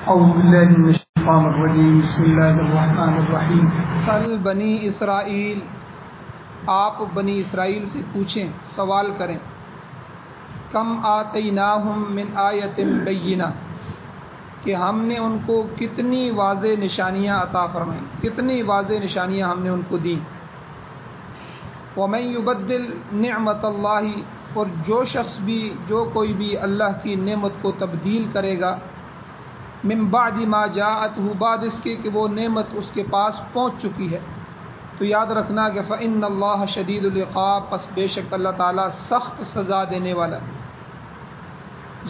اعوذ باللہ من الشیطان الرجیم بسم اللہ الرحمن الرحیم سل بنی اسرائیل، آپ بنی اسرائیل سے پوچھیں، سوال کریں، کم آتیناہم من آیۃ بینہ، کہ ہم نے ان کو کتنی واضح نشانیاں عطا فرمائیں، کتنی واضح نشانیاں ہم نے ان کو دیں۔ ومن یبدل نعمت اللہ، اور جو شخص بھی، جو کوئی بھی اللہ کی نعمت کو تبدیل کرے گا، من بعد ما جاءتہ، بعد اس کے کہ وہ نعمت اس کے پاس پہنچ چکی ہے، تو یاد رکھنا کہ فإن اللہ شدید العقاب، پس بے شک اللہ تعالیٰ سخت سزا دینے والا۔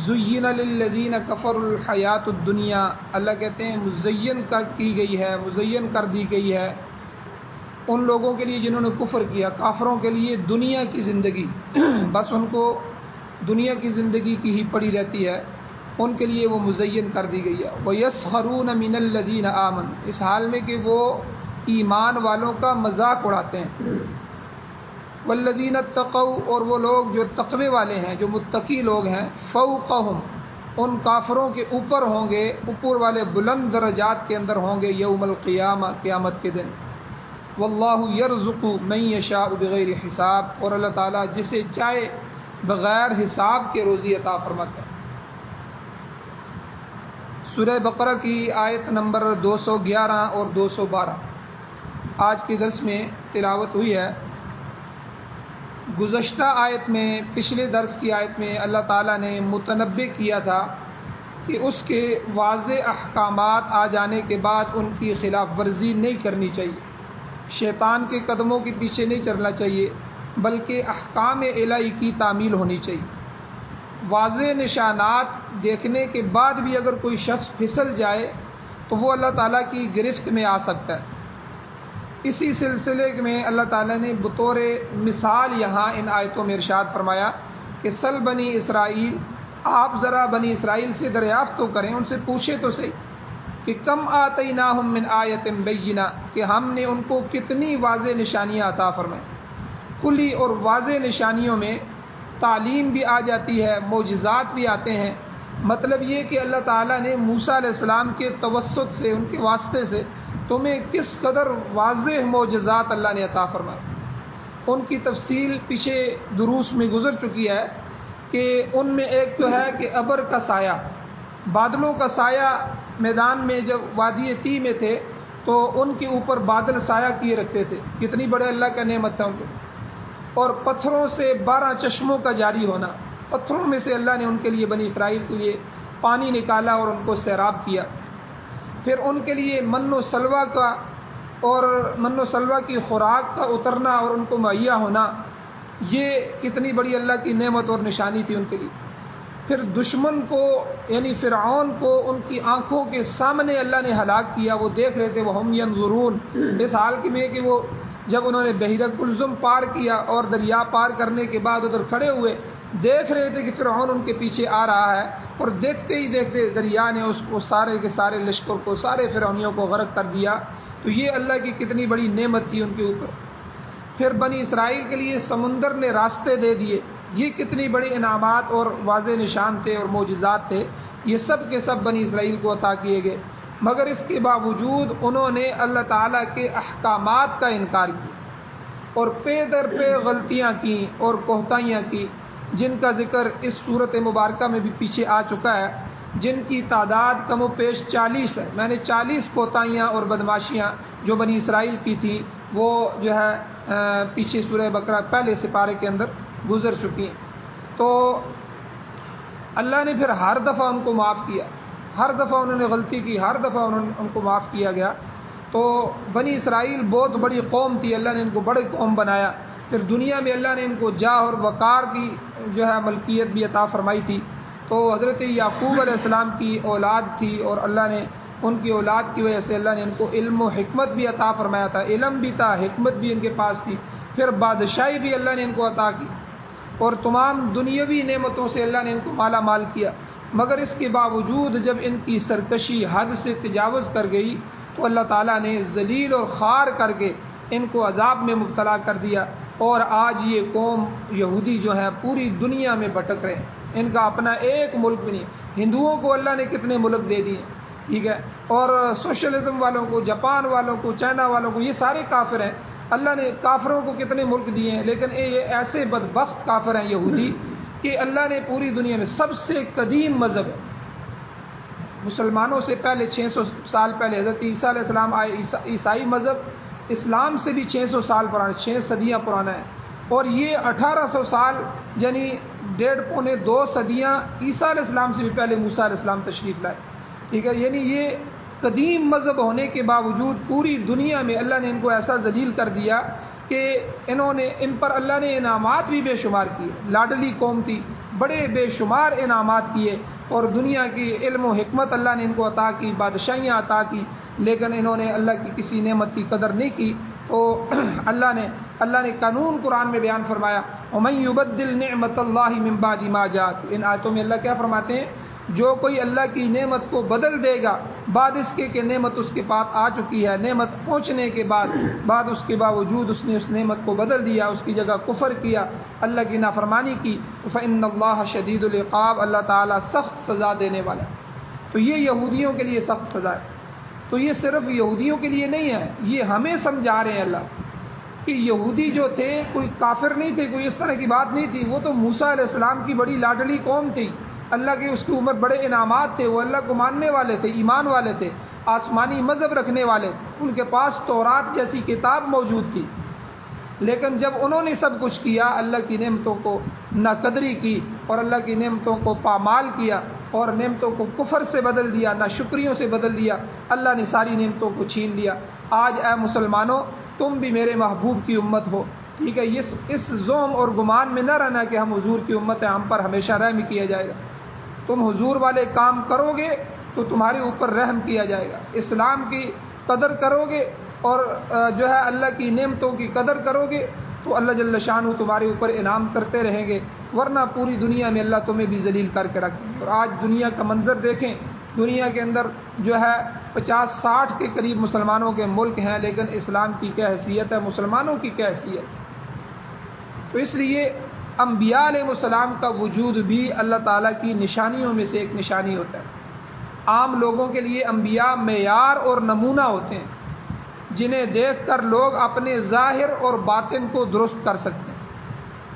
زین للذین کفروا الحیات الدنیا، اللہ کہتے ہیں مزین کی گئی ہے، مزین کر دی گئی ہے ان لوگوں کے لیے جنہوں نے کفر کیا، کافروں کے لیے دنیا کی زندگی، بس ان کو دنیا کی زندگی کی ہی پڑی رہتی ہے، ان کے لیے وہ مزین کر دی گئی ہے۔ وَيَسْخَرُونَ مِنَ الَّذِينَ آمَنُوا، اس حال میں کہ وہ ایمان والوں کا مذاق اڑاتے ہیں۔ وَالَّذِينَ اتَّقَوْا، اور وہ لوگ جو تقوی والے ہیں، جو متقی لوگ ہیں، فَوْقَهُمْ، ان کافروں کے اوپر ہوں گے، اوپر والے بلند درجات کے اندر ہوں گے، یوم القیامہ، قیامت کے دن۔ وَاللَّهُ يَرْزُقُ مَن يَشَاءُ بِغَيْرِ حساب، اور اللہ تعالیٰ جسے چاہے بغیر حساب کے روزی عطا فرماتا ہے۔ سورہ بقرہ کی آیت نمبر 211 اور 212 آج کے درس میں تلاوت ہوئی ہے۔ گزشتہ آیت میں، پچھلے درس کی آیت میں اللہ تعالیٰ نے متنبع کیا تھا کہ اس کے واضح احکامات آ جانے کے بعد ان کی خلاف ورزی نہیں کرنی چاہیے، شیطان کے قدموں کے پیچھے نہیں چلنا چاہیے، بلکہ احکام الہی کی تعمیل ہونی چاہیے۔ واضح نشانات دیکھنے کے بعد بھی اگر کوئی شخص پھسل جائے تو وہ اللہ تعالیٰ کی گرفت میں آ سکتا ہے۔ اسی سلسلے میں اللہ تعالیٰ نے بطور مثال یہاں ان آیتوں میں ارشاد فرمایا کہ سل بنی اسرائیل، آپ ذرا بنی اسرائیل سے دریافت تو کریں، ان سے پوچھیں تو صحیح کہ کم آتیناہم من آیۃ بینہ، کہ ہم نے ان کو کتنی واضح نشانیاں عطا فرمائیں۔ کلی اور واضح نشانیوں میں تعلیم بھی آ جاتی ہے، معجزات بھی آتے ہیں۔ مطلب یہ کہ اللہ تعالیٰ نے موسیٰ علیہ السلام کے توسط سے، ان کے واسطے سے تمہیں کس قدر واضح معجزات اللہ نے عطا فرمائے۔ ان کی تفصیل پیچھے دروس میں گزر چکی ہے کہ ان میں ایک تو ہے کہ ابر کا سایہ، بادلوں کا سایہ، میدان میں جب وادی تی میں تھے تو ان کے اوپر بادل سایہ کیے رکھتے تھے، کتنی بڑے اللہ کا نعمت تھا ان کو۔ اور پتھروں سے 12 چشموں کا جاری ہونا، پتھروں میں سے اللہ نے ان کے لیے، بنی اسرائیل کے لیے پانی نکالا اور ان کو سیراب کیا۔ پھر ان کے لیے من و سلوہ کا، اور من و سلوہ کی خوراک کا اترنا اور ان کو مہیا ہونا، یہ کتنی بڑی اللہ کی نعمت اور نشانی تھی ان کے لیے۔ پھر دشمن کو، یعنی فرعون کو، ان کی آنکھوں کے سامنے اللہ نے ہلاک کیا، وہ دیکھ رہے تھے، وہ ہم ینظرون، اس حال میں کہ وہ جب انہوں نے بحیرہ کلزم پار کیا اور دریا پار کرنے کے بعد ادھر کھڑے ہوئے، دیکھ رہے تھے کہ فرعون ان کے پیچھے آ رہا ہے، اور دیکھتے ہی دیکھتے دریا نے اس کو، سارے کے سارے لشکر کو، سارے فرعونیوں کو غرق کر دیا۔ تو یہ اللہ کی کتنی بڑی نعمت تھی ان کے اوپر۔ پھر بنی اسرائیل کے لیے سمندر نے راستے دے دیے، یہ کتنی بڑی انعامات اور واضح نشان تھے اور معجزات تھے، یہ سب کے سب بنی اسرائیل کو عطا کیے گئے۔ مگر اس کے باوجود انہوں نے اللہ تعالیٰ کے احکامات کا انکار کیا اور پے در پہ غلطیاں کی اور کوتاہیاں کی، جن کا ذکر اس صورت مبارکہ میں بھی پیچھے آ چکا ہے، جن کی تعداد کم و بیش 40 ہے۔ میں نے 40 کوتاہیاں اور بدماشیاں جو بنی اسرائیل کی تھیں وہ جو ہے پیچھے سورہ بقرہ پہلے سپارے کے اندر گزر چکی ہیں۔ تو اللہ نے پھر ہر دفعہ ان کو معاف کیا، ہر دفعہ انہوں نے غلطی کی، ہر دفعہ ان کو معاف کیا گیا۔ تو بنی اسرائیل بہت بڑی قوم تھی، اللہ نے ان کو بڑی قوم بنایا۔ پھر دنیا میں اللہ نے ان کو جاہ اور وقار کی جو ہے ملکیت بھی عطا فرمائی تھی۔ تو حضرت یعقوب علیہ السلام کی اولاد تھی، اور اللہ نے ان کی اولاد کی وجہ سے اللہ نے ان کو علم و حکمت بھی عطا فرمایا تھا، علم بھی تھا، حکمت بھی ان کے پاس تھی۔ پھر بادشاہی بھی اللہ نے ان کو عطا کی، اور تمام دنیاوی نعمتوں سے اللہ نے ان کو مالا مال کیا۔ مگر اس کے باوجود جب ان کی سرکشی حد سے تجاوز کر گئی تو اللہ تعالیٰ نے ذلیل اور خوار کر کے ان کو عذاب میں مبتلا کر دیا، اور آج یہ قوم یہودی جو ہے پوری دنیا میں بھٹک رہے ہیں، ان کا اپنا ایک ملک بھی نہیں۔ ہندوؤں کو اللہ نے کتنے ملک دے دیے، ٹھیک ہے، اور سوشلزم والوں کو، جاپان والوں کو، چائنا والوں کو، یہ سارے کافر ہیں۔ اللہ نے کافروں کو کتنے ملک دیے ہیں، لیکن یہ ایسے بدبخت کافر ہیں یہودی کہ اللہ نے پوری دنیا میں سب سے قدیم مذہب ہے، مسلمانوں سے پہلے 600 سال پہلے حضرت عیسیٰ علیہ السلام آئے، عیسائی مذہب اسلام سے بھی 600 سال پرانا، 6 صدیاں پرانا ہے، اور یہ 1800 سال یعنی 1.5 پونے 2 صدیاں عیسیٰ علیہ السلام سے بھی پہلے موسیٰ علیہ السلام تشریف لائے، ٹھیک ہے۔ یعنی یہ قدیم مذہب ہونے کے باوجود پوری دنیا میں اللہ نے ان کو ایسا ذلیل کر دیا کہ ان پر اللہ نے انعامات بھی بے شمار کیے، لاڈلی قوم تھی، بڑے بے شمار انعامات کیے، اور دنیا کی علم و حکمت اللہ نے ان کو عطا کی، بادشاہیاں عطا کی، لیکن انہوں نے اللہ کی کسی نعمت کی قدر نہیں کی۔ تو اللہ نے قانون قرآن میں بیان فرمایا، وَمَن يُبَدِّلْ نِعْمَةَ اللَّهِ مِن بَعْدِ مَا جَاءَتْهُ۔ ان آیتوں میں اللہ کیا فرماتے ہیں، جو کوئی اللہ کی نعمت کو بدل دے گا بعد اس کے کہ نعمت اس کے پاس آ چکی ہے، نعمت پہنچنے کے بعد اس کے باوجود اس نے اس نعمت کو بدل دیا، اس کی جگہ کفر کیا، اللہ کی نافرمانی کی، فإن اللہ شدید العقاب، اللہ تعالیٰ سخت سزا دینے والا ہے۔ تو یہ یہودیوں کے لیے سخت سزا ہے۔ تو یہ صرف یہودیوں کے لیے نہیں ہے، یہ ہمیں سمجھا رہے ہیں اللہ کہ یہودی جو تھے کوئی کافر نہیں تھے، کوئی اس طرح کی بات نہیں تھی، وہ تو موسیٰ علیہ السلام کی بڑی لاڈلی قوم تھی، اللہ کے اس کی عمر بڑے انعامات تھے، وہ اللہ کو ماننے والے تھے، ایمان والے تھے، آسمانی مذہب رکھنے والے تھے، ان کے پاس تورات جیسی کتاب موجود تھی، لیکن جب انہوں نے سب کچھ کیا، اللہ کی نعمتوں کو ناقدری کی اور اللہ کی نعمتوں کو پامال کیا اور نعمتوں کو کفر سے بدل دیا، ناشکریوں سے بدل دیا، اللہ نے ساری نعمتوں کو چھین لیا۔ آج اے مسلمانوں، تم بھی میرے محبوب کی امت ہو، ٹھیک ہے، اس زوم اور گمان میں نہ رہنا کہ ہم حضور کی امت ہیں، ہم پر ہمیشہ رحم کیا جائے گا۔ تم حضور والے کام کرو گے تو تمہارے اوپر رحم کیا جائے گا، اسلام کی قدر کرو گے اور جو ہے اللہ کی نعمتوں کی قدر کرو گے تو اللہ جل شانہ تمہارے اوپر انعام کرتے رہیں گے، ورنہ پوری دنیا میں اللہ تمہیں بھی ذلیل کر کے رکھیں گے۔ اور آج دنیا کا منظر دیکھیں، دنیا کے اندر جو ہے 50-60 کے قریب مسلمانوں کے ملک ہیں، لیکن اسلام کی کیا حیثیت ہے، مسلمانوں کی کیا حیثیت۔ تو اس لیے انبیاء علیہ السلام کا وجود بھی اللہ تعالیٰ کی نشانیوں میں سے ایک نشانی ہوتا ہے۔ عام لوگوں کے لیے انبیاء معیار اور نمونہ ہوتے ہیں، جنہیں دیکھ کر لوگ اپنے ظاہر اور باطن کو درست کر سکتے ہیں۔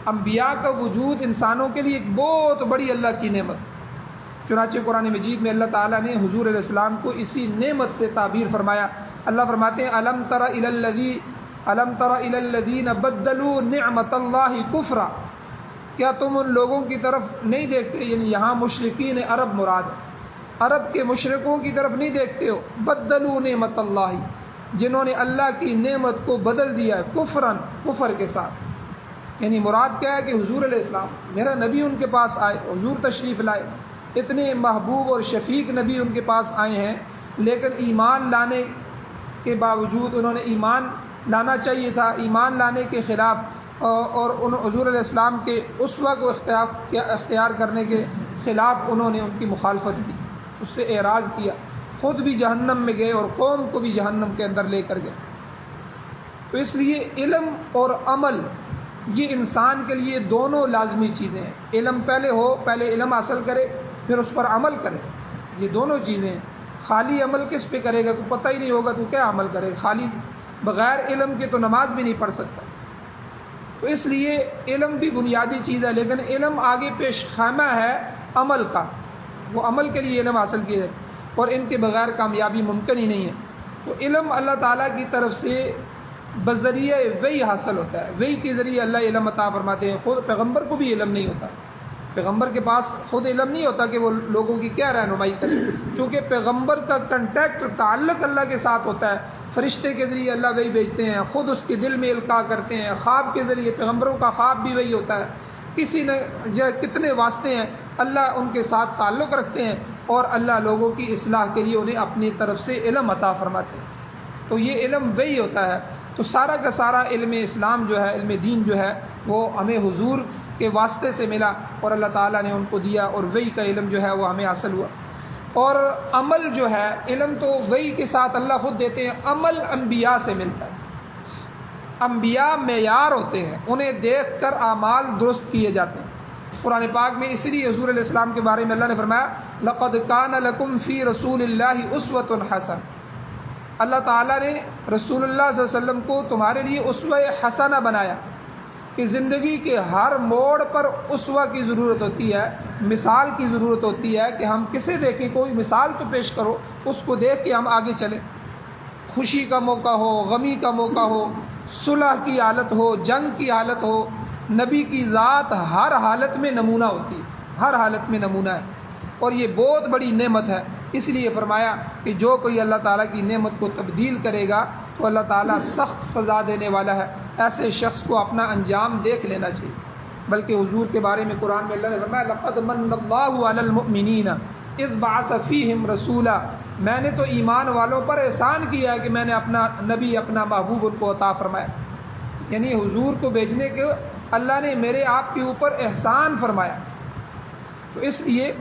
انبیاء کا وجود انسانوں کے لیے ایک بہت بڑی اللہ کی نعمت ہے۔ چنانچہ قرآن مجید میں اللہ تعالیٰ نے حضور علیہ السلام کو اسی نعمت سے تعبیر فرمایا۔ اللہ فرماتے ہیں الم تر الی الذین بدلوا نعمت اللہ کفرا، کیا تم ان لوگوں کی طرف نہیں دیکھتے، یعنی یہاں مشرکین عرب مراد ہے، عرب کے مشرکوں کی طرف نہیں دیکھتے ہو، بدلوا نعمت اللہ، جنہوں نے اللہ کی نعمت کو بدل دیا ہے کفرن، کفر کے ساتھ۔ یعنی مراد کیا ہے کہ حضور علیہ السلام، میرا نبی ان کے پاس آئے، حضور تشریف لائے، اتنے محبوب اور شفیق نبی ان کے پاس آئے ہیں، لیکن ایمان لانے کے باوجود انہوں نے ایمان لانا چاہیے تھا، ایمان لانے کے خلاف اور حضور علیہ السلام کے اسوہ کو اختیار کرنے کے خلاف انہوں نے ان کی مخالفت کی، اس سے اعراض کیا، خود بھی جہنم میں گئے اور قوم کو بھی جہنم کے اندر لے کر گئے۔ تو اس لیے علم اور عمل یہ انسان کے لیے دونوں لازمی چیزیں ہیں۔ علم پہلے ہو، پہلے علم حاصل کرے پھر اس پر عمل کرے، یہ دونوں چیزیں ہیں۔ خالی عمل کس پہ کرے گا، کو پتہ ہی نہیں ہوگا تو کیا عمل کرے، خالی بغیر علم کے تو نماز بھی نہیں پڑھ سکتا۔ تو اس لیے علم بھی بنیادی چیز ہے، لیکن علم آگے پیش خیمہ ہے عمل کا، وہ عمل کے لیے علم حاصل کیا ہے اور ان کے بغیر کامیابی ممکن ہی نہیں ہے۔ تو علم اللہ تعالیٰ کی طرف سے بذریعہ وحی حاصل ہوتا ہے، وحی کے ذریعے اللہ علم عطا فرماتے ہیں۔ خود پیغمبر کو بھی علم نہیں ہوتا، پیغمبر کے پاس خود علم نہیں ہوتا کہ وہ لوگوں کی کیا رہنمائی کرے، کیونکہ پیغمبر کا کنٹیکٹ تعلق اللہ کے ساتھ ہوتا ہے، فرشتے کے ذریعے اللہ وحی بھیجتے ہیں، خود اس کے دل میں القاء کرتے ہیں، خواب کے ذریعے پیغمبروں کا خواب بھی وہی ہوتا ہے، کسی نے کتنے واسطے ہیں، اللہ ان کے ساتھ تعلق رکھتے ہیں اور اللہ لوگوں کی اصلاح کے لیے انہیں اپنی طرف سے علم عطا فرماتے ہیں۔ تو یہ علم وہی ہوتا ہے۔ تو سارا کا سارا علم اسلام جو ہے، علم دین جو ہے، وہ ہمیں حضور کے واسطے سے ملا اور اللہ تعالیٰ نے ان کو دیا، اور وحی کا علم جو ہے وہ ہمیں حاصل ہوا۔ اور عمل جو ہے، علم تو وحی کے ساتھ اللہ خود دیتے ہیں، عمل انبیاء سے ملتا ہے۔ انبیاء معیار ہوتے ہیں، انہیں دیکھ کر اعمال درست کیے جاتے ہیں۔ قرآن پاک میں اسی لیے حضور علیہ السلام کے بارے میں اللہ نے فرمایا لقد کان لکم فی رسول اللہ اسوۃ حسنہ، اللہ تعالیٰ نے رسول اللہ صلی اللہ علیہ وسلم کو تمہارے لیے اسوہ حسنہ بنایا کہ زندگی کے ہر موڑ پر اسوہ کی ضرورت ہوتی ہے، مثال کی ضرورت ہوتی ہے کہ ہم کسے دیکھیں، کوئی مثال تو پیش کرو، اس کو دیکھ کے ہم آگے چلیں۔ خوشی کا موقع ہو، غمی کا موقع ہو، صلح کی حالت ہو، جنگ کی حالت ہو، نبی کی ذات ہر حالت میں نمونہ ہوتی ہے، ہر حالت میں نمونہ ہے، اور یہ بہت بڑی نعمت ہے۔ اس لیے فرمایا کہ جو کوئی اللہ تعالیٰ کی نعمت کو تبدیل کرے گا تو اللہ تعالیٰ سخت سزا دینے والا ہے، ایسے شخص کو اپنا انجام دیکھ لینا چاہیے۔ بلکہ حضور کے بارے میں قرآن میں اللہ نے فرمایا لقد من اللہ علی المؤمنین اذ بعث فیہم رسولا، میں نے تو ایمان والوں پر احسان کیا ہے کہ میں نے اپنا نبی، اپنا محبوب ان کو عطا فرمایا، یعنی حضور کو بھیجنے کے اللہ نے میرے آپ کے اوپر احسان فرمایا۔ تو اس لیے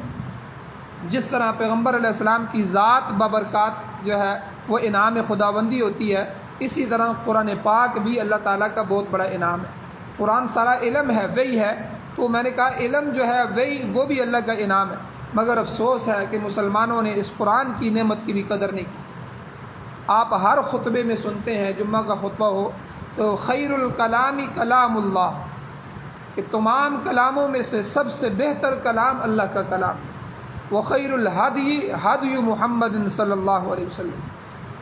جس طرح پیغمبر علیہ السلام کی ذات بابرکات جو ہے وہ انعام خداوندی ہوتی ہے، اسی طرح قرآن پاک بھی اللہ تعالیٰ کا بہت بڑا انعام ہے۔ قرآن سارا علم ہے، وہی ہے، تو میں نے کہا علم جو ہے وہی، وہ بھی اللہ کا انعام ہے، مگر افسوس ہے کہ مسلمانوں نے اس قرآن کی نعمت کی بھی قدر نہیں کی۔ آپ ہر خطبے میں سنتے ہیں، جمعہ کا خطبہ ہو تو خیر الکلام کلام اللہ، کہ تمام کلاموں میں سے سب سے بہتر کلام اللہ کا کلام، وخیر الہدی ہدی محمد صلی اللہ علیہ وسلم،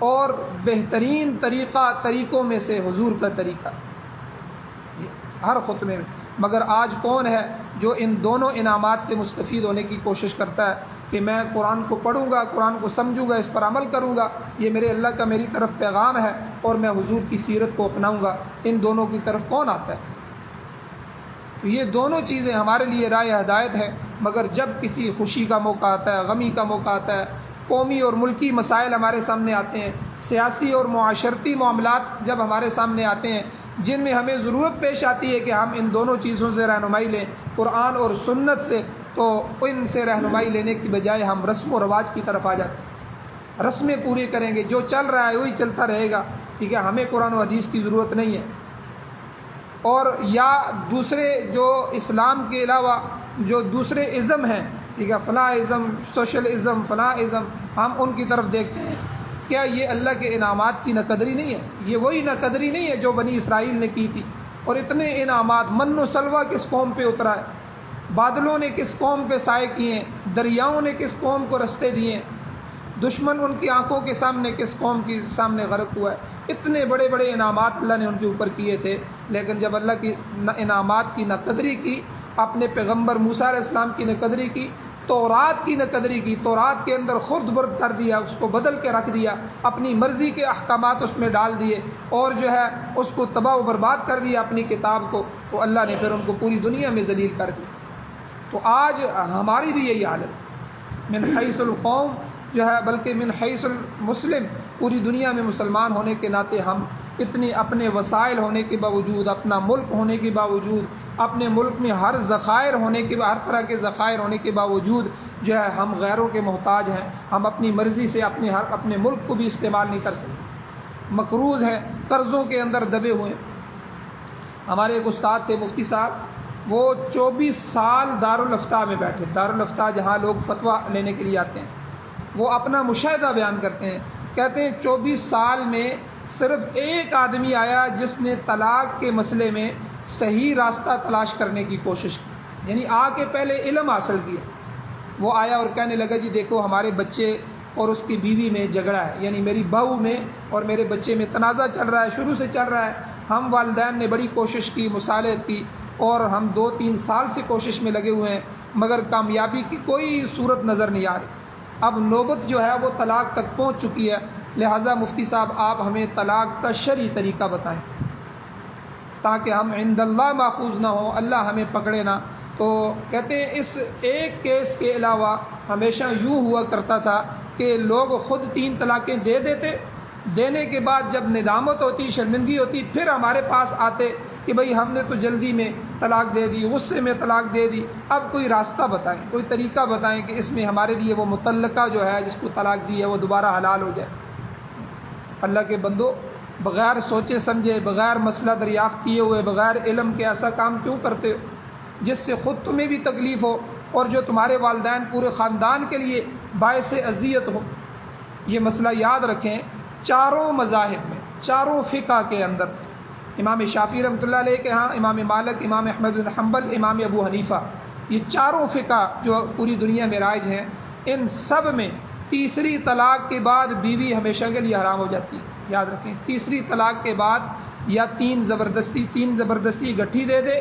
اور بہترین طریقوں میں سے حضور کا طریقہ، ہر خطبے میں۔ مگر آج کون ہے جو ان دونوں انعامات سے مستفید ہونے کی کوشش کرتا ہے کہ میں قرآن کو پڑھوں گا، قرآن کو سمجھوں گا، اس پر عمل کروں گا، یہ میرے اللہ کا میری طرف پیغام ہے اور میں حضور کی سیرت کو اپناؤں گا، ان دونوں کی طرف کون آتا ہے؟ یہ دونوں چیزیں ہمارے لیے راہ ہدایت ہے، مگر جب کسی خوشی کا موقع آتا ہے، غمی کا موقع آتا ہے، قومی اور ملکی مسائل ہمارے سامنے آتے ہیں، سیاسی اور معاشرتی معاملات جب ہمارے سامنے آتے ہیں جن میں ہمیں ضرورت پیش آتی ہے کہ ہم ان دونوں چیزوں سے رہنمائی لیں، قرآن اور سنت سے، تو ان سے رہنمائی لینے کی بجائے ہم رسم و رواج کی طرف آ جاتے ہیں، رسمیں پوری کریں گے، جو چل رہا ہے وہی چلتا رہے گا، ٹھیک ہے، ہمیں قرآن و حدیث کی ضرورت نہیں ہے۔ اور یا دوسرے جو اسلام کے علاوہ جو دوسرے ازم ہیں، ٹھیک ہے، فلاں ازم، سوشل ازم، فلاں ازم، ہم ان کی طرف دیکھتے ہیں، کیا یہ اللہ کے انعامات کی ناقدری نہیں ہے؟ یہ وہی ناقدری نہیں ہے جو بنی اسرائیل نے کی تھی، اور اتنے انعامات، من و سلوہ کس قوم پہ اترا ہے، بادلوں نے کس قوم پہ سائے کیے ہیں، دریاؤں نے کس قوم کو رستے دیے ہیں، دشمن ان کی آنکھوں کے سامنے کس قوم کے سامنے غرق ہوا ہے، اتنے بڑے بڑے انعامات اللہ نے ان کے اوپر کیے تھے، لیکن جب اللہ کی انعامات کی ناقدری کی، اپنے پیغمبر موسیٰ علیہ السلام کی ناقدری کی، تورات کی ناقدری کی، تورات کے اندر خرد برد کر دیا، اس کو بدل کے رکھ دیا، اپنی مرضی کے احکامات اس میں ڈال دیے، اور جو ہے اس کو تباہ و برباد کر دیا اپنی کتاب کو، تو اللہ نے پھر ان کو پوری دنیا میں ذلیل کر دیا۔ تو آج ہماری بھی یہی حالت، من حیث القوم جو ہے، بلکہ من حیث المسلم، پوری دنیا میں مسلمان ہونے کے ناطے ہم اتنے اپنے وسائل ہونے کے باوجود، اپنا ملک ہونے کے باوجود، اپنے ملک میں ہر ذخائر ہونے کے، ہر طرح کے ذخائر ہونے کے باوجود جو ہے ہم غیروں کے محتاج ہیں، ہم اپنی مرضی سے اپنے ملک کو بھی استعمال نہیں کر سکتے، مقروض ہیں، قرضوں کے اندر دبے ہوئے۔ ہمارے ایک استاد تھے مفتی صاحب، وہ 24 سال دارالافتاء میں بیٹھے، دارالافتاء جہاں لوگ فتویٰ لینے کے لیے آتے ہیں، وہ اپنا مشاہدہ بیان کرتے ہیں، کہتے ہیں 24 سال میں صرف ایک آدمی آیا جس نے طلاق کے مسئلے میں صحیح راستہ تلاش کرنے کی کوشش کی، یعنی آ کے پہلے علم حاصل کیا۔ وہ آیا اور کہنے لگا جی دیکھو ہمارے بچے اور اس کی بیوی میں جھگڑا ہے، یعنی میری بہو میں اور میرے بچے میں تنازع چل رہا ہے، شروع سے چل رہا ہے، ہم والدین نے بڑی کوشش کی، مصالحت کی، اور ہم 2-3 سال سے کوشش میں لگے ہوئے ہیں، مگر کامیابی کی کوئی صورت نظر نہیں آ رہی۔ اب نوبت جو ہے وہ طلاق تک پہنچ چکی ہے، لہٰذا مفتی صاحب آپ ہمیں طلاق کا شرعی طریقہ بتائیں تاکہ ہم عند اللہ محفوظ نہ ہوں، اللہ ہمیں پکڑے نہ۔ تو کہتے ہیں اس ایک کیس کے علاوہ ہمیشہ یوں ہوا کرتا تھا کہ لوگ خود 3 طلاقیں دے دیتے، دینے کے بعد جب ندامت ہوتی، شرمندگی ہوتی، پھر ہمارے پاس آتے کہ بھئی ہم نے تو جلدی میں طلاق دے دی، غصے میں طلاق دے دی، اب کوئی راستہ بتائیں، کوئی طریقہ بتائیں کہ اس میں ہمارے لیے وہ متعلقہ جو ہے جس کو طلاق دی ہے وہ دوبارہ حلال ہو جائے۔ اللہ کے بندو، بغیر سوچے سمجھے، بغیر مسئلہ دریافت کیے ہوئے، بغیر علم کے ایسا کام کیوں کرتے ہو جس سے خود تمہیں بھی تکلیف ہو اور جو تمہارے والدین پورے خاندان کے لیے باعث اذیت ہو۔ یہ مسئلہ یاد رکھیں، چاروں مذاہب میں، چاروں فقہ کے اندر، امام شافعی رحمۃ اللہ علیہ کے ہاں، امام مالک، امام احمد بن حنبل، امام ابو حنیفہ، یہ چاروں فقہ جو پوری دنیا میں رائج ہیں، ان سب میں تیسری طلاق کے بعد بیوی ہمیشہ کے لیے حرام ہو جاتی ہے۔ یاد رکھیں، تیسری طلاق کے بعد یا تین زبردستی گٹھی دے دے،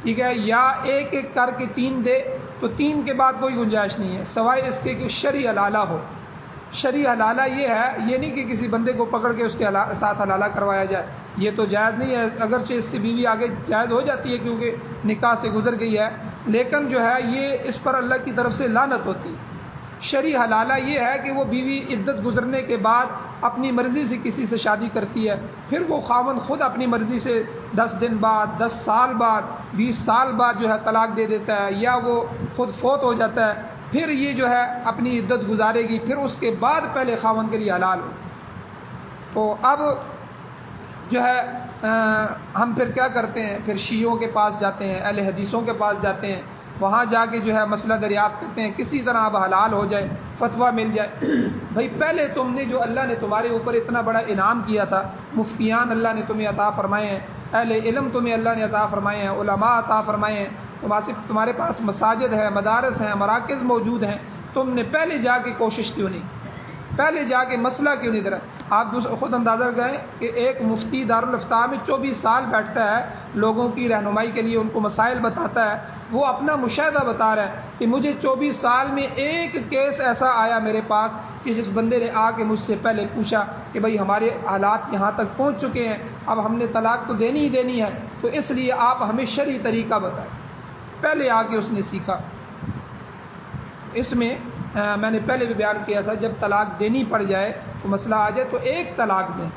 ٹھیک ہے، یا ایک ایک کر کے تین دے، تو تین کے بعد کوئی گنجائش نہیں ہے سوائے اس کے کہ شرعی حلالہ ہو۔ شرعی حلالہ یہ ہے، یہ نہیں کہ کسی بندے کو پکڑ کے اس کے ساتھ حلالہ کروایا جائے، یہ تو جائز نہیں ہے، اگرچہ اس سے بیوی آگے جائز ہو جاتی ہے کیونکہ نکاح سے گزر گئی ہے، لیکن جو ہے یہ اس پر اللہ کی طرف سے لعنت ہوتی ہے۔ شرعی حلالہ یہ ہے کہ وہ بیوی عدت گزرنے کے بعد اپنی مرضی سے کسی سے شادی کرتی ہے، پھر وہ خاوند خود اپنی مرضی سے 10 دن بعد، 10 سال بعد، 20 سال بعد جو ہے طلاق دے دیتا ہے، یا وہ خود فوت ہو جاتا ہے، پھر یہ جو ہے اپنی عدت گزارے گی، پھر اس کے بعد پہلے خاوند کے لیے حلال ہو۔ تو اب جو ہے ہم پھر کیا کرتے ہیں، پھر شیعوں کے پاس جاتے ہیں، اہل حدیثوں کے پاس جاتے ہیں، وہاں جا کے جو ہے مسئلہ دریافت کرتے ہیں، کسی طرح اب حلال ہو جائے، فتویٰ مل جائے۔ بھائی پہلے تم نے جو اللہ نے تمہارے اوپر اتنا بڑا انعام کیا تھا، مفتیان اللہ نے تمہیں عطا فرمائے ہیں، اہل علم تمہیں اللہ نے عطا فرمائے ہیں، علماء عطا فرمائے ہیں، تمہارے پاس مساجد ہے، مدارس ہیں، مراکز موجود ہیں، تم نے پہلے جا کے کوشش کیوں نہیں، پہلے جا کے مسئلہ کیوں نہیں درا؟ آپ خود اندازہ کریں کہ ایک مفتی دارالافتاء میں 24 سال بیٹھتا ہے، لوگوں کی رہنمائی کے لیے ان کو مسائل بتاتا ہے، وہ اپنا مشاہدہ بتا رہا ہے کہ مجھے 24 سال میں ایک کیس ایسا آیا میرے پاس کہ جس بندے نے آ کے مجھ سے پہلے پوچھا کہ بھئی ہمارے حالات یہاں تک پہنچ چکے ہیں، اب ہم نے طلاق تو دینی ہی دینی ہے، تو اس لیے آپ ہمیں شرعی طریقہ بتائیں۔ پہلے آ کے اس نے سیکھا۔ اس میں میں نے پہلے بھی بیان کیا تھا، جب طلاق دینی پڑ جائے تو مسئلہ آ جائے تو ایک طلاق دیں،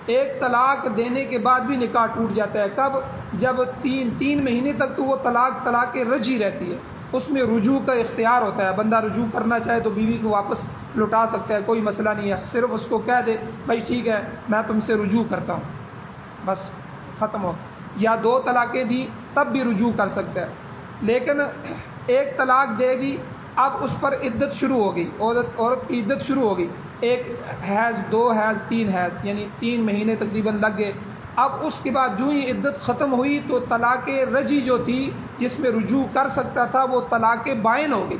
ایک طلاق دینے کے بعد بھی نکاح ٹوٹ جاتا ہے۔ کب؟ جب تین مہینے تک تو وہ طلاق رجعی رہتی ہے، اس میں رجوع کا اختیار ہوتا ہے، بندہ رجوع کرنا چاہے تو بیوی کو واپس لوٹا سکتا ہے، کوئی مسئلہ نہیں ہے، صرف اس کو کہہ دے بھائی ٹھیک ہے میں تم سے رجوع کرتا ہوں، بس ختم ہو۔ یا 2 طلاقیں دی تب بھی رجوع کر سکتا ہے، لیکن ایک طلاق دے دی، اب اس پر عدت شروع ہو گئی، عورت کی عدت شروع ہو گئی، 1 حیض، 2 حیض، 3 حیض، یعنی 3 مہینے تقریباً لگ گئے۔ اب اس کے بعد جو ہی عدت ختم ہوئی تو طلاق رجعی جو تھی جس میں رجوع کر سکتا تھا وہ طلاق بائن ہو گئی۔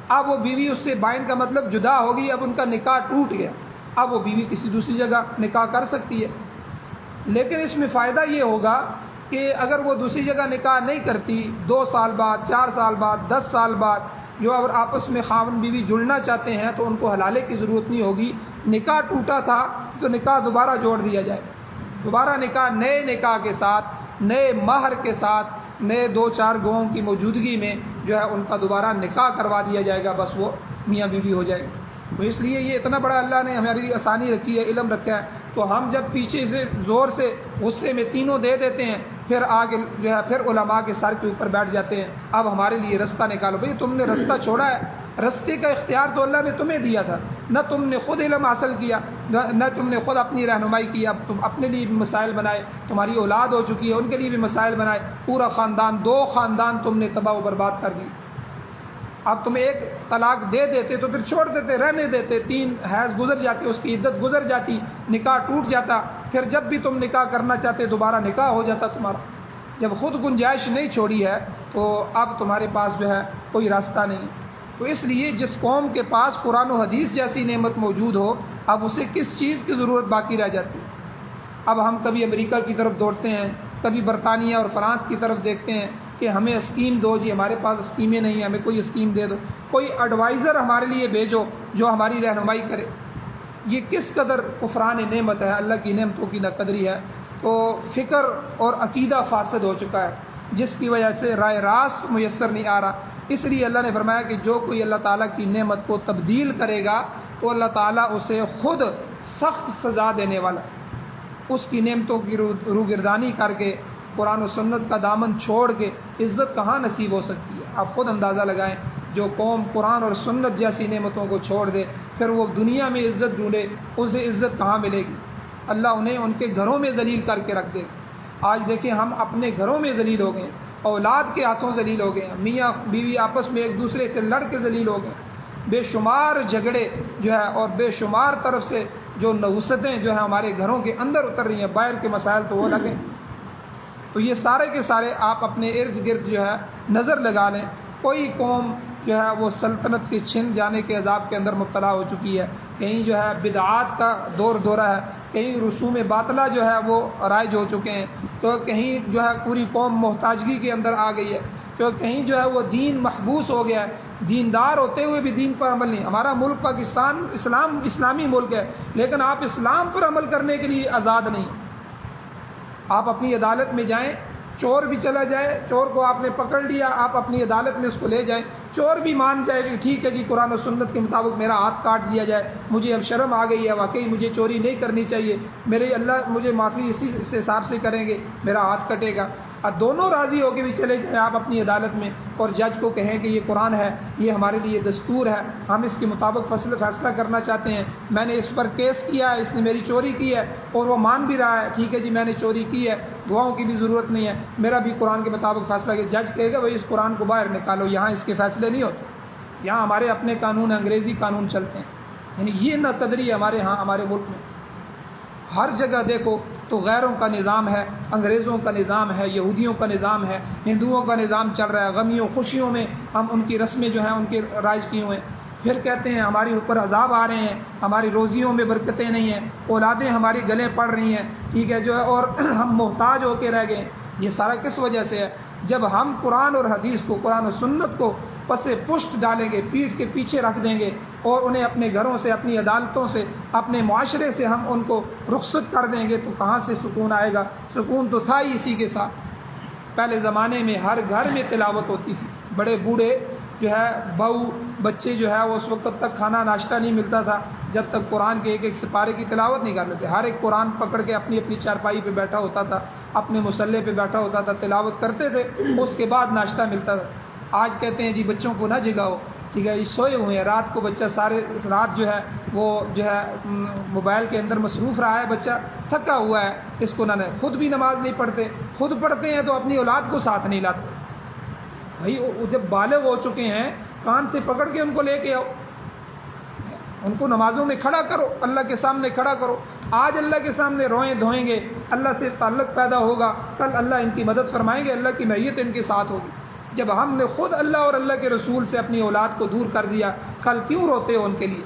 اب وہ بیوی اس سے بائن کا مطلب جدا ہو گئی، اب ان کا نکاح ٹوٹ گیا، اب وہ بیوی کسی دوسری جگہ نکاح کر سکتی ہے۔ لیکن اس میں فائدہ یہ ہوگا کہ اگر وہ دوسری جگہ نکاح نہیں کرتی، 2 سال بعد، 4 سال بعد، 10 سال بعد جو اگر آپس میں خاوند بیوی جڑنا چاہتے ہیں تو ان کو حلالے کی ضرورت نہیں ہوگی، نکاح ٹوٹا تھا تو نکاح دوبارہ جوڑ دیا جائے، دوبارہ نکاح نئے نکاح کے ساتھ، نئے مہر کے ساتھ، نئے 2-4 گواہوں کی موجودگی میں جو ہے ان کا دوبارہ نکاح کروا دیا جائے گا، بس وہ میاں بیوی ہو جائے گا۔ تو اس لیے یہ اتنا بڑا اللہ نے ہمارے لیے آسانی رکھی ہے، علم رکھا ہے، تو ہم جب پیچھے سے زور سے غصے میں تینوں دے دیتے ہیں، پھر آگے جو ہے پھر علماء کے سر کے اوپر بیٹھ جاتے ہیں، اب ہمارے لیے رستہ نکالو۔ بھئی تم نے رستہ چھوڑا ہے، رستے کا اختیار تو اللہ نے تمہیں دیا تھا، نہ تم نے خود علم حاصل کیا، نہ تم نے خود اپنی رہنمائی کی، اب تم اپنے لیے بھی مسائل بنائے، تمہاری اولاد ہو چکی ہے ان کے لیے بھی مسائل بنائے، پورا خاندان، 2 خاندان تم نے تباہ و برباد کر دی۔ اب تم ایک طلاق دے دیتے تو پھر چھوڑ دیتے، رہنے دیتے، 3 حیض گزر جاتے، اس کی عدت گزر جاتی، نکاح ٹوٹ جاتا، پھر جب بھی تم نکاح کرنا چاہتے دوبارہ نکاح ہو جاتا تمہارا۔ جب خود گنجائش نہیں چھوڑی ہے تو اب تمہارے پاس جو ہے کوئی راستہ نہیں۔ تو اس لیے جس قوم کے پاس قرآن و حدیث جیسی نعمت موجود ہو، اب اسے کس چیز کی ضرورت باقی رہ جاتی ہے؟ اب ہم کبھی امریکہ کی طرف دوڑتے ہیں، کبھی برطانیہ اور فرانس کی طرف دیکھتے ہیں کہ ہمیں اسکیم دو، جی ہمارے پاس اسکیمیں نہیں ہیں، ہمیں کوئی اسکیم دے دو، کوئی ایڈوائزر ہمارے لیے بھیجو جو ہماری رہنمائی کرے۔ یہ کس قدر کفران نعمت ہے، اللہ کی نعمتوں کی ناقدری ہے۔ تو فکر اور عقیدہ فاسد ہو چکا ہے، جس کی وجہ سے رائے راست میسر نہیں آ رہا۔ اس لیے اللہ نے فرمایا کہ جو کوئی اللہ تعالیٰ کی نعمت کو تبدیل کرے گا تو اللہ تعالیٰ اسے خود سخت سزا دینے والا، اس کی نعمتوں کی روگردانی کر کے قرآن و سنت کا دامن چھوڑ کے عزت کہاں نصیب ہو سکتی ہے؟ آپ خود اندازہ لگائیں، جو قوم قرآن اور سنت جیسی نعمتوں کو چھوڑ دے پھر وہ دنیا میں عزت ڈھونڈے، اسے عزت کہاں ملے گی؟ اللہ انہیں ان کے گھروں میں ذلیل کر کے رکھ دے۔ آج دیکھیں ہم اپنے گھروں میں ذلیل ہو گئے، اولاد کے ہاتھوں ذلیل ہو گئے ہیں، میاں بیوی آپس میں ایک دوسرے سے لڑ کے ذلیل ہو گئے، بے شمار جھگڑے جو ہے اور بے شمار طرف سے جو نوستیں جو ہے ہمارے گھروں کے اندر اتر رہی ہیں، باہر کے مسائل تو وہ لگیں۔ تو یہ سارے کے سارے آپ اپنے ارد گرد جو ہے نظر لگا لیں، کوئی قوم جو ہے وہ سلطنت کے چھن جانے کے عذاب کے اندر مبتلا ہو چکی ہے، کہیں جو ہے بدعات کا دورہ ہے، کہیں رسوم باطلہ جو ہے وہ رائج ہو چکے ہیں، تو کہیں جو ہے پوری قوم محتاجگی کے اندر آ گئی ہے، تو کہیں جو ہے وہ دین محبوس ہو گیا ہے، دیندار ہوتے ہوئے بھی دین پر عمل نہیں۔ ہمارا ملک پاکستان اسلامی ملک ہے، لیکن آپ اسلام پر عمل کرنے کے لیے آزاد نہیں۔ آپ اپنی عدالت میں جائیں، چور بھی چلا جائے، چور کو آپ نے پکڑ لیا، آپ اپنی عدالت میں اس کو لے جائیں، چور بھی مان جائے کہ ٹھیک ہے جی قرآن و سنت کے مطابق میرا ہاتھ کاٹ دیا جائے، مجھے اب شرم آ گئی ہے، واقعی مجھے چوری نہیں کرنی چاہیے، میرے اللہ مجھے معافی اسی حساب سے کریں گے، میرا ہاتھ کٹے گا۔ اور دونوں راضی ہو کے بھی چلے جائیں آپ اپنی عدالت میں اور جج کو کہیں کہ یہ قرآن ہے، یہ ہمارے لیے دستور ہے، ہم اس کے مطابق فیصلہ کرنا چاہتے ہیں، میں نے اس پر کیس کیا ہے، اس نے میری چوری کی ہے اور وہ مان بھی رہا ہے، ٹھیک ہے جی میں نے چوری کی ہے، گواہوں کی بھی ضرورت نہیں ہے، میرا بھی قرآن کے مطابق فیصلہ کیا۔ جج کہے گا بھائی اس قرآن کو باہر نکالو، یہاں اس کے فیصلے نہیں ہوتے، یہاں ہمارے اپنے قانون انگریزی قانون چلتے ہیں۔ یعنی یہ نہ قدری ہمارے ہاں ہمارے ملک میں ہر جگہ دیکھو تو غیروں کا نظام ہے، انگریزوں کا نظام ہے، یہودیوں کا نظام ہے، ہندوؤں کا نظام چل رہا ہے، غمیوں خوشیوں میں ہم ان کی رسمیں جو ہیں ان کے رائج کی ہوئے ہیں، پھر کہتے ہیں ہمارے اوپر عذاب آ رہے ہیں، ہماری روزیوں میں برکتیں نہیں ہیں، اولادیں ہماری گلے پڑ رہی ہیں، ٹھیک ہے جو ہے، اور ہم محتاج ہو کے رہ گئے۔ یہ سارا کس وجہ سے ہے؟ جب ہم قرآن اور حدیث کو، قرآن و سنت کو پسے پشت ڈالیں گے، پیٹھ کے پیچھے رکھ دیں گے اور انہیں اپنے گھروں سے، اپنی عدالتوں سے، اپنے معاشرے سے ہم ان کو رخصت کر دیں گے تو کہاں سے سکون آئے گا؟ سکون تو تھا ہی اسی کے ساتھ۔ پہلے زمانے میں ہر گھر میں تلاوت ہوتی تھی، بڑے بوڑھے جو ہے، بہو بچے جو ہے وہ اس وقت تک کھانا ناشتہ نہیں ملتا تھا جب تک قرآن کے ایک ایک سپارے کی تلاوت نہیں کر لیتے، ہر ایک قرآن پکڑ کے اپنی اپنی چارپائی پہ بیٹھا ہوتا تھا، اپنے مصلے پہ بیٹھا ہوتا تھا، تلاوت کرتے تھے، اس کے بعد ناشتہ ملتا تھا۔ آج کہتے ہیں جی بچوں کو نہ جگاؤ، ٹھیک ہے، یہ سوئے ہوئے ہیں، رات کو بچہ سارے رات جو ہے وہ جو ہے موبائل کے اندر مصروف رہا ہے، بچہ تھکا ہوا ہے، اس کو نہ خود بھی نماز نہیں پڑھتے، خود پڑھتے ہیں تو اپنی اولاد کو ساتھ نہیں لاتے۔ بھائی جب بالغ ہو چکے ہیں کان سے پکڑ کے ان کو لے کے آؤ، ان کو نمازوں میں کھڑا کرو، اللہ کے سامنے کھڑا کرو۔ آج اللہ کے سامنے روئیں دھوئیں گے، اللہ سے تعلق پیدا ہوگا، کل اللہ ان کی مدد فرمائیں گے، اللہ کی معیت ان کے ساتھ ہوگی۔ جب ہم نے خود اللہ اور اللہ کے رسول سے اپنی اولاد کو دور کر دیا، کل کیوں روتے ہو ان کے لیے؟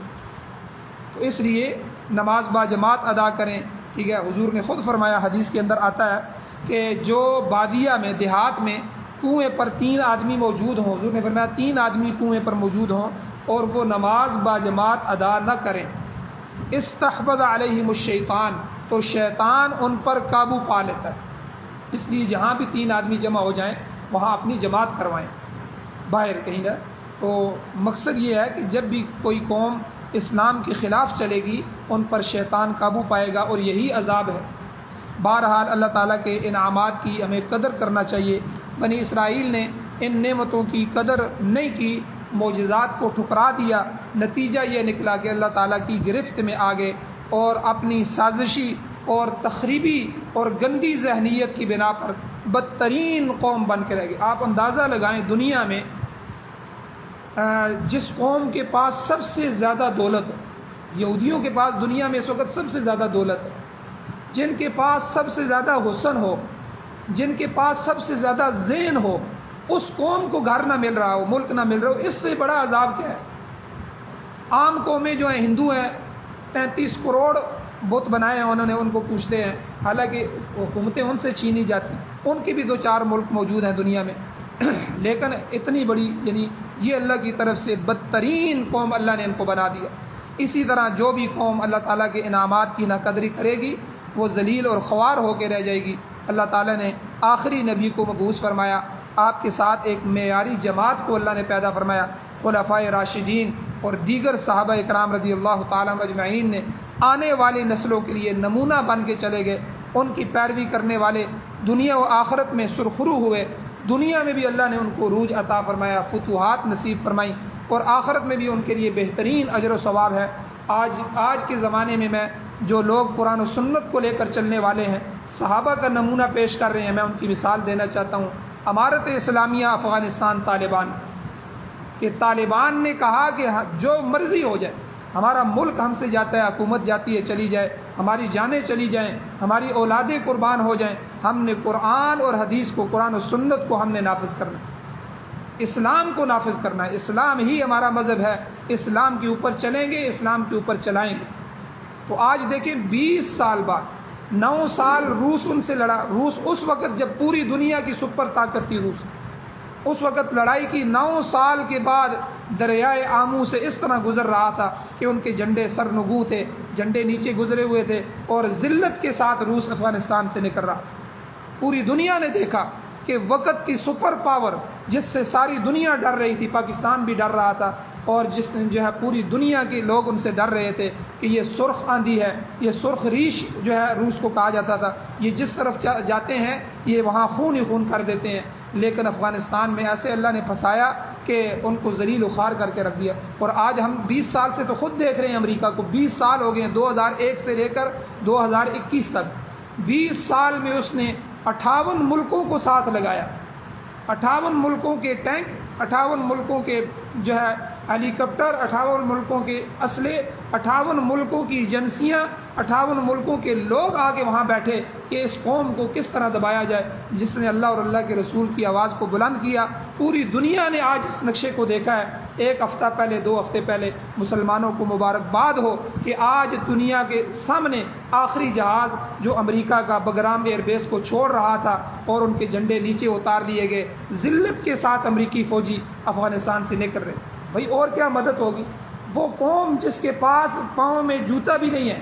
تو اس لیے نماز با جماعت ادا کریں، ٹھیک ہے۔ حضور نے خود فرمایا، حدیث کے اندر آتا ہے کہ جو بادیہ میں، دیہات میں کنویں پر 3 آدمی موجود ہوں، حضور نے فرمایا 3 آدمی کنویں پر موجود ہوں اور وہ نماز با جماعت ادا نہ کریں، استحوذ علیہم الشیطان، تو شیطان ان پر قابو پا لیتا ہے۔ اس لیے جہاں بھی 3 آدمی جمع ہو جائیں وہاں اپنی جماعت کروائیں، باہر کہیں نہ۔ تو مقصد یہ ہے کہ جب بھی کوئی قوم اسلام کے خلاف چلے گی ان پر شیطان قابو پائے گا، اور یہی عذاب ہے۔ بہرحال اللہ تعالیٰ کے انعامات کی ہمیں قدر کرنا چاہیے۔ بنی اسرائیل نے ان نعمتوں کی قدر نہیں کی، معجزات کو ٹھکرا دیا، نتیجہ یہ نکلا کہ اللہ تعالیٰ کی گرفت میں آ گئے اور اپنی سازشی اور تخریبی اور گندی ذہنیت کی بنا پر بدترین قوم بن کے رہ گئی۔ آپ اندازہ لگائیں، دنیا میں جس قوم کے پاس سب سے زیادہ دولت ہے، یہودیوں کے پاس دنیا میں اس وقت سب سے زیادہ دولت ہے، جن کے پاس سب سے زیادہ حسن ہو، جن کے پاس سب سے زیادہ ذہن ہو، اس قوم کو گھر نہ مل رہا ہو، ملک نہ مل رہا ہو، اس سے بڑا عذاب کیا ہے؟ عام قومیں جو ہیں، ہندو ہیں، 33 کروڑ بت بنائے ہیں انہوں نے، ان کو پوچھتے ہیں، حالانکہ حکومتیں ان سے چھینی جاتی ہیں، ان کی بھی 2-4 ملک موجود ہیں دنیا میں، لیکن اتنی بڑی، یعنی یہ اللہ کی طرف سے بدترین قوم اللہ نے ان کو بنا دیا۔ اسی طرح جو بھی قوم اللہ تعالیٰ کے انعامات کی ناقدری کرے گی وہ ذلیل اور خوار ہو کے رہ جائے گی۔ اللہ تعالیٰ نے آخری نبی کو مبعوث فرمایا، آپ کے ساتھ ایک معیاری جماعت کو اللہ نے پیدا فرمایا، خلفائے راشدین اور دیگر صحابہ اکرام رضی اللہ تعالیٰ اجمعین نے آنے والی نسلوں کے لیے نمونہ بن کے چلے گئے۔ ان کی پیروی کرنے والے دنیا و آخرت میں سرخرو ہوئے، دنیا میں بھی اللہ نے ان کو عروج عطا فرمایا، فتوحات نصیب فرمائی، اور آخرت میں بھی ان کے لیے بہترین اجر و ثواب ہے۔ آج کے زمانے میں جو لوگ قرآن و سنت کو لے کر چلنے والے ہیں، صحابہ کا نمونہ پیش کر رہے ہیں، میں ان کی مثال دینا چاہتا ہوں۔ امارت اسلامیہ افغانستان طالبان کہ طالبان نے کہا کہ جو مرضی ہو جائے، ہمارا ملک ہم سے جاتا ہے، حکومت جاتی ہے چلی جائے، ہماری جانیں چلی جائیں، ہماری اولادیں قربان ہو جائیں، ہم نے قرآن اور حدیث کو، قرآن و سنت کو ہم نے نافذ کرنا ہے، اسلام کو نافذ کرنا ہے، اسلام ہی ہمارا مذہب ہے، اسلام کے اوپر چلیں گے، اسلام کے اوپر چلائیں گے۔ تو آج دیکھیں 20 سال بعد، 9 سال روس ان سے لڑا، روس اس وقت جب پوری دنیا کی سپر طاقت تھی روس، اس وقت لڑائی کی، 9 سال کے بعد دریائے آمو سے اس طرح گزر رہا تھا کہ ان کے جھنڈے سرنگوں تھے، جھنڈے نیچے گزرے ہوئے تھے، اور ذلت کے ساتھ روس افغانستان سے نکل رہا۔ پوری دنیا نے دیکھا کہ وقت کی سپر پاور جس سے ساری دنیا ڈر رہی تھی، پاکستان بھی ڈر رہا تھا، اور جس نے جو ہے پوری دنیا کے لوگ ان سے ڈر رہے تھے کہ یہ سرخ آندھی ہے، یہ سرخ ریش جو ہے روس کو کہا جاتا تھا، یہ جس طرف جاتے ہیں یہ وہاں خون ہی خون کر دیتے ہیں۔ لیکن افغانستان میں ایسے اللہ نے پھنسایا کہ ان کو ذلیل و خوار کر کے رکھ دیا۔ اور آج ہم 20 سال سے تو خود دیکھ رہے ہیں امریکہ کو، 20 سال ہو گئے ہیں، 2001 سے لے کر 2021 تک، 20 سال میں اس نے 58 ملکوں کو ساتھ لگایا، 58 ملکوں کے ٹینک، 58 ملکوں کے جو ہے ہیلی کاپٹر، 58 ملکوں کے اسلحے، 58 ملکوں کی ایجنسیاں، 58 ملکوں کے لوگ آگے وہاں بیٹھے کہ اس قوم کو کس طرح دبایا جائے۔ جس نے اللہ اور اللہ کے رسول کی آواز کو بلند کیا، پوری دنیا نے آج اس نقشے کو دیکھا ہے۔ 1 ہفتہ پہلے، 2 ہفتے پہلے مسلمانوں کو مبارکباد ہو کہ آج دنیا کے سامنے آخری جہاز جو امریکہ کا بگرام ایئر بیس کو چھوڑ رہا تھا اور ان کے جھنڈے نیچے اتار لیے گئے، ذلت کے ساتھ امریکی فوجی افغانستان سے نکل رہے۔ بھائی اور کیا مدد ہوگی؟ وہ قوم جس کے پاس پاؤں میں جوتا بھی نہیں ہے،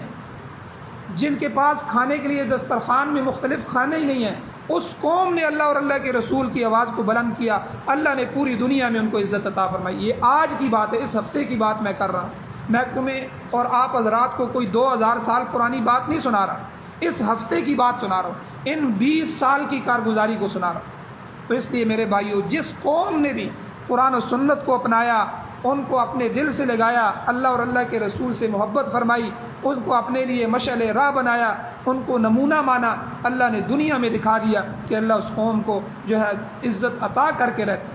جن کے پاس کھانے کے لیے دسترخوان میں مختلف کھانے ہی نہیں ہیں، اس قوم نے اللہ اور اللہ کے رسول کی آواز کو بلند کیا، اللہ نے پوری دنیا میں ان کو عزت عطا فرمائی۔ یہ آج کی بات ہے، اس ہفتے کی بات میں کر رہا ہوں، میں تمہیں اور آپ حضرات کو کوئی 2000 سال پرانی بات نہیں سنا رہا، اس ہفتے کی بات سنا رہا ہوں، ان 20 سال کی کارگزاری کو سنا رہا ہوں۔ تو اس لیے میرے بھائیو، جس قوم نے بھی قرآن و سنت کو اپنایا، ان کو اپنے دل سے لگایا، اللہ اور اللہ کے رسول سے محبت فرمائی، ان کو اپنے لیے مشعل راہ بنایا، ان کو نمونہ مانا، اللہ نے دنیا میں دکھا دیا کہ اللہ اس قوم کو جو ہے عزت عطا کر کے رہتے۔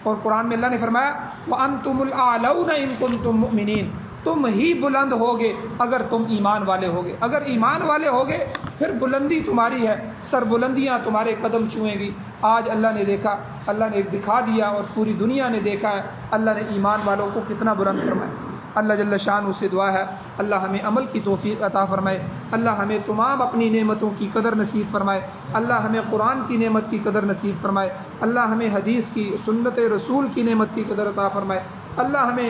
اور قرآن میں اللہ نے فرمایا وَأَنْتُمُ الْأَعْلَوْنَ إِن كُنتُم مُؤْمِنِينَ، تم ہی بلند ہوگے اگر تم ایمان والے ہوگے، اگر ایمان والے ہوگے پھر بلندی تمہاری ہے، سر بلندیاں تمہارے قدم چھوئیں گی۔ آج اللہ نے دیکھا، اللہ نے دکھا دیا اور پوری دنیا نے دیکھا ہے اللہ نے ایمان والوں کو کتنا بلند فرمایا۔ اللہ جل شانہ سے دعا ہے اللہ ہمیں عمل کی توفیق عطا فرمائے، اللہ ہمیں تمام اپنی نعمتوں کی قدر نصیب فرمائے، اللہ ہمیں قرآن کی نعمت کی قدر نصیب فرمائے، اللہ ہمیں حدیث کی، سنت رسول کی نعمت کی قدر عطا فرمائے، اللہ ہمیں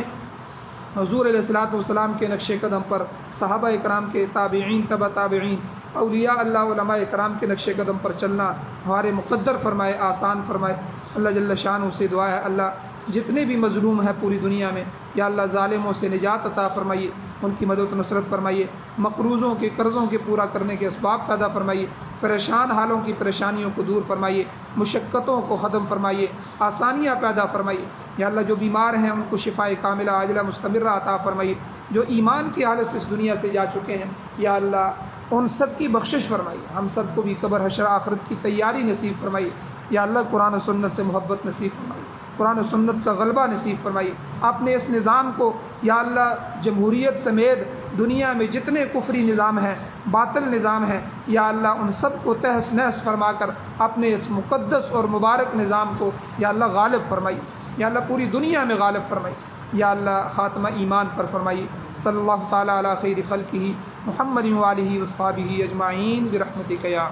حضور علیہ الصلوۃ والسلام کے نقش قدم پر، صحابہ اکرام کے، تابعین، تبع تابعین، اولیاء اللہ، علماء اکرام کے نقش قدم پر چلنا ہمارے مقدر فرمائے، آسان فرمائے۔ اللہ جل شانہ سے دعا ہے اللہ جتنے بھی مظلوم ہیں پوری دنیا میں، یا اللہ ظالموں سے نجات عطا فرمائیے، ان کی مدد و نصرت فرمائیے، مقروضوں کے قرضوں کے پورا کرنے کے اسباب پیدا فرمائیے، پریشان حالوں کی پریشانیوں کو دور فرمائیے، مشقتوں کو ختم فرمائیے، آسانیاں پیدا فرمائیے، یا اللہ جو بیمار ہیں ان کو شفاء کاملہ عاجلہ مستمرہ عطا فرمائیے، جو ایمان کی حالت سے اس دنیا سے جا چکے ہیں یا اللہ ان سب کی بخشش فرمائیے، ہم سب کو بھی قبر حشر آخرت کی تیاری نصیب فرمائیے، یا اللہ قرآن و سنت سے محبت نصیب فرمائیے، قرآن و سنت کا غلبہ نصیب فرمائیے، اپنے اس نظام کو یا اللہ جمہوریت سمیت دنیا میں جتنے کفری نظام ہیں، باطل نظام ہیں، یا اللہ ان سب کو تہس نہس فرما کر اپنے اس مقدس اور مبارک نظام کو یا اللہ غالب فرمائیے، یا اللہ پوری دنیا میں غالب فرمائیے، یا اللہ خاتمہ ایمان پر فرمائیے۔ صلی اللہ تعالیٰ علی خیر خلقہ محمد وآلہ وصحبہ اجمعین برحمتک یا